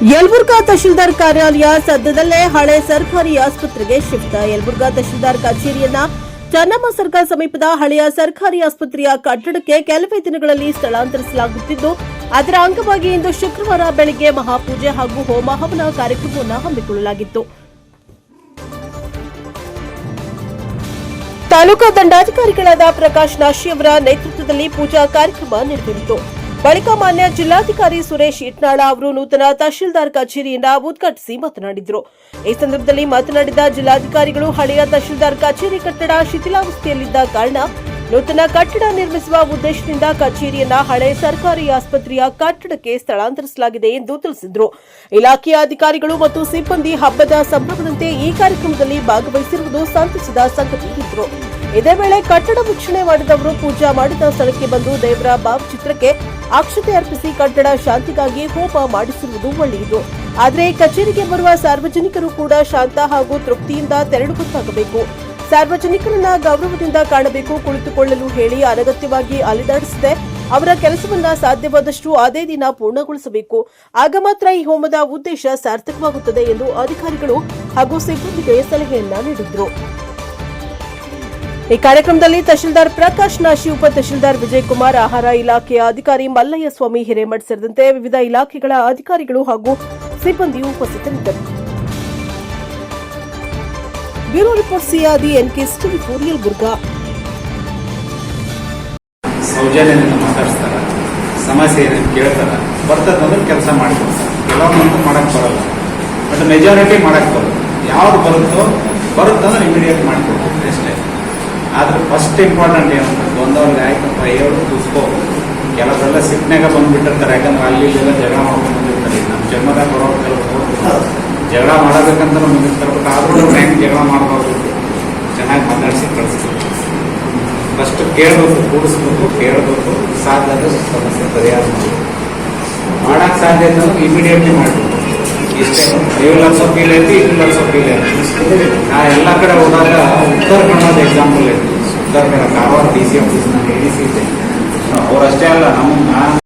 ಯಲಬುರ್ಗಾ ತಹಶೀಲ್ದಾರ್ ಕಾರ್ಯಾಲಯ ಸದ್ಯದಲ್ಲೇ ಹಳೆ ಸರ್ಕಾರಿ ಆಸ್ಪತ್ರೆಗೆ ಶಿಫ್ಟ್. ಯಲಬುರ್ಗಾ ತಹಶೀಲ್ದಾರ್ ಕಚೇರಿಯನ್ನ ಚನ್ನಮ್ಮ ಸರ್ಕಲ್ ಸಮೀಪದ ಹಳೆಯ ಸರ್ಕಾರಿ ಆಸ್ಪತ್ರೆಯ ಕಟ್ಟಡಕ್ಕೆ ಕೆಲವೇ ದಿನಗಳಲ್ಲಿ ಸ್ಥಳಾಂತರಿಸಲಾಗುತ್ತಿದ್ದು, ಅದರ ಅಂಗವಾಗಿ ಇಂದು ಶುಕ್ರವಾರ ಬೆಳಗ್ಗೆ ಮಹಾಪೂಜೆ ಹಾಗೂ ಹೋಮ ಹವನ ಕಾರ್ಯಕ್ರಮವನ್ನು ಹಮ್ಮಿಕೊಳ್ಳಲಾಗಿತ್ತು. ತಾಲೂಕಾ ದಂಡಾಧಿಕಾರಿಗಳಾದ ಪ್ರಕಾಶ್ ನಾಶಿ ಅವರ ನೇತೃತ್ವದಲ್ಲಿ ಪೂಜಾ ಕಾರ್ಯಕ್ರಮ ನೆರವೇರಿತು. ಬಳಿಕ ಮಾನ್ಯ ಜಿಲ್ಲಾಧಿಕಾರಿ ಸುರೇಶ್ ಇಟ್ನಾಳ ಅವರು ನೂತನ ತಹಶೀಲ್ದಾರ್ ಕಚೇರಿಯನ್ನು ಉದ್ಘಾಟಿಸಿ ಮಾತನಾಡಿದರು. ಈ ಸಂದರ್ಭದಲ್ಲಿ ಮಾತನಾಡಿದ ಜಿಲ್ಲಾಧಿಕಾರಿಗಳು, ಹಳೆಯ ತಹಶೀಲ್ದಾರ್ ಕಚೇರಿ ಕಟ್ಟಡ ಶಿಥಿಲಾವಸ್ಥೆಯಲ್ಲಿದ್ದ ಕಾರಣ ನೂತನ ಕಟ್ಟಡ ನಿರ್ಮಿಸುವ ಉದ್ದೇಶದಿಂದ ಕಚೇರಿಯನ್ನ ಹಳೆ ಸರ್ಕಾರಿ ಆಸ್ಪತ್ರೆಯ ಕಟ್ಟಡಕ್ಕೆ ಸ್ಥಳಾಂತರಿಸಲಾಗಿದೆ ಎಂದು ತಿಳಿಸಿದರು. ಇಲಾಖೆಯ ಅಧಿಕಾರಿಗಳು ಮತ್ತು ಸಿಬ್ಬಂದಿ ಹಬ್ಬದ ಸಂಭ್ರಮದಂತೆ ಈ ಕಾರ್ಯಕ್ರಮದಲ್ಲಿ ಭಾಗವಹಿಸಿರುವುದು ಸಂತಸದ ಸಂಗತಿ ಎಂದರು. ಇದೇ ವೇಳೆ ಕಟ್ಟಡ ವೀಕ್ಷಣೆ ಮಾಡಿದವರು ಪೂಜಾ ಮಾಡಿದ ಸ್ಥಳಕ್ಕೆ ಬಂದು ದೇವರ ಭಾವಚಿತ್ರಕ್ಕೆ ಅಕ್ಷತೆ ಅರ್ಪಿಸಿ ಕಟ್ಟಡ ಶಾಂತಿಗಾಗಿ ಹೋಮ ಮಾಡಿಸಿರುವುದು ಒಳ್ಳೆಯದು. ಆದರೆ ಕಚೇರಿಗೆ ಬರುವ ಸಾರ್ವಜನಿಕರು ಕೂಡ ಶಾಂತ ಹಾಗೂ ತೃಪ್ತಿಯಿಂದ ತೆರಳುವಂತಾಗಬೇಕು. ಸಾರ್ವಜನಿಕರನ್ನ ಗೌರವದಿಂದ ಕಾಣಬೇಕು. ಕುಳಿತುಕೊಳ್ಳಲು ಹೇಳಿ ಅನಗತ್ಯವಾಗಿ ಅಲೆದಾಡಿಸದೆ ಅವರ ಕೆಲಸವನ್ನ ಸಾಧ್ಯವಾದಷ್ಟು ಅದೇ ದಿನ ಪೂರ್ಣಗೊಳಿಸಬೇಕು. ಆಗ ಮಾತ್ರ ಈ ಹೋಮದ ಉದ್ದೇಶ ಸಾರ್ಥಕವಾಗುತ್ತದೆ ಎಂದು ಅಧಿಕಾರಿಗಳು ಹಾಗೂ ಸಿಬ್ಬಂದಿಗೆ ಸಲಹೆಯನ್ನ ನೀಡಿದರು. ಈ ಕಾರ್ಯಕ್ರಮದಲ್ಲಿ ತಹಶೀಲ್ದಾರ್ ಪ್ರಕಾಶ್ ನಾಶಿ, ಉಪ ತಹಶೀಲ್ದಾರ್ ವಿಜಯಕುಮಾರ್, ಆಹಾರ ಇಲಾಖೆಯ ಅಧಿಕಾರಿ ಮಲ್ಲಯ್ಯ ಸ್ವಾಮಿ ಹಿರೇಮಠ್ ಸೇರಿದಂತೆ ವಿವಿಧ ಇಲಾಖೆಗಳ ಅಧಿಕಾರಿಗಳು ಹಾಗೂ ಸಿಬ್ಬಂದಿ ಉಪಸ್ಥಿತರಿದ್ದರು. ಬ್ಯೂರೋ ರಿಪೋರ್ಟ್ ಸಿಯಾದಿ ಎನ್ಕೆಎಸ್ ಟಿವಿ 4 ಯಲಬುರ್ಗಾ. ಸೌಜನ್ಯದಿಂದ ಮಾತಾಡ್ತಾರ, ಸಮಸ್ಯೆ ಏನೇನು ಕೇಳ್ತಾರ, ಬರ್ತದಂದ್ರೆ ಕೆಲಸ ಮಾಡ್ಕೊಡ್ತಾರೆ. ಕೆಲವೊಂದು ಮಾಡಕ್ ಬರಲ್ಲ, ಬಟ್ ಮೆಜಾರಿಟಿ ಮಾಡಕ್ ಬರೋದು. ಯಾವ್ದು ಬರುತ್ತಂದ್ರೆ ಇಮಿಡಿಯೇಟ್ ಮಾಡಿಕೊಡ್ತೀವಿ ಅಷ್ಟೇ. ಆದ್ರೆ ಫಸ್ಟ್ ಇಂಪಾರ್ಟೆಂಟ್ ಏನಂದ್ರೆ ಬಂದವ್ರಿಗೆ ಆಯ್ತಪ್ಪ ಹೇಳು ಕೂಸ್ಕೋ. ಕೆಲವರೆಲ್ಲ ಸಿಟ್ನಾಗ ಬಂದ್ಬಿಟ್ಟಿರ್ತಾರೆ, ಯಾಕಂದ್ರೆ ಅಲ್ಲಿ ಇಲ್ಲೆಲ್ಲ ಜಗಳ ಮಾಡ್ಕೊಂಡು ಬಂದಿರ್ತಾರೆ. ನಮ್ಮ ಜನ್ಮದಾಗ ಬರೋ ಜಗಳ ಮಾಡಬೇಕಂತ ಮುಂದಿರ್ತಾರೆ. ಬಟ್ ಆದ್ರೂ ಹೆಂಗೆ ಜಗಳ ಮಾಡಬಾರ್ದು, ಚೆನ್ನಾಗಿ ಮಾತಾಡಿಸಿ ಕಳಿಸ್ಬೇಕು. ಫಸ್ಟ್ ಕೇಳಬೇಕು, ಕೂಡಿಸ್ಬೇಕು, ಕೇಳಬೇಕು. ಸಾಧ್ಯ ಆದರೆ ಸಮಸ್ಯೆ ಪರಿಹಾರ ಮಾಡಕ್ಕೆ ಸಾಧ್ಯ ಇದ್ದಂದ್ರೆ ಇಮಿಡಿಯೇಟ್ಲಿ ಮಾಡಬೇಕು. ಇಷ್ಟೇ. ನೀವು ಲಕ್ಷ ಫೀಲ್ ಐತಿ, ಇದು ಲಕ್ಷ ಫೀಲ್ ಐತಿ. ನಾ ಎಲ್ಲ ಕಡೆ ಹೋದಾಗ ಉತ್ತರ ಕನ್ನಡದ ಎಕ್ಸಾಂಪಲ್ ಐತಿ. ಉತ್ತರ ಕನ್ನಡ ಕಾರವಾರ DC ಆಫೀಸ್ ನಾನು ADC ಇದ್ದೆ. ಅವರಷ್ಟೇ ಅಲ್ಲ,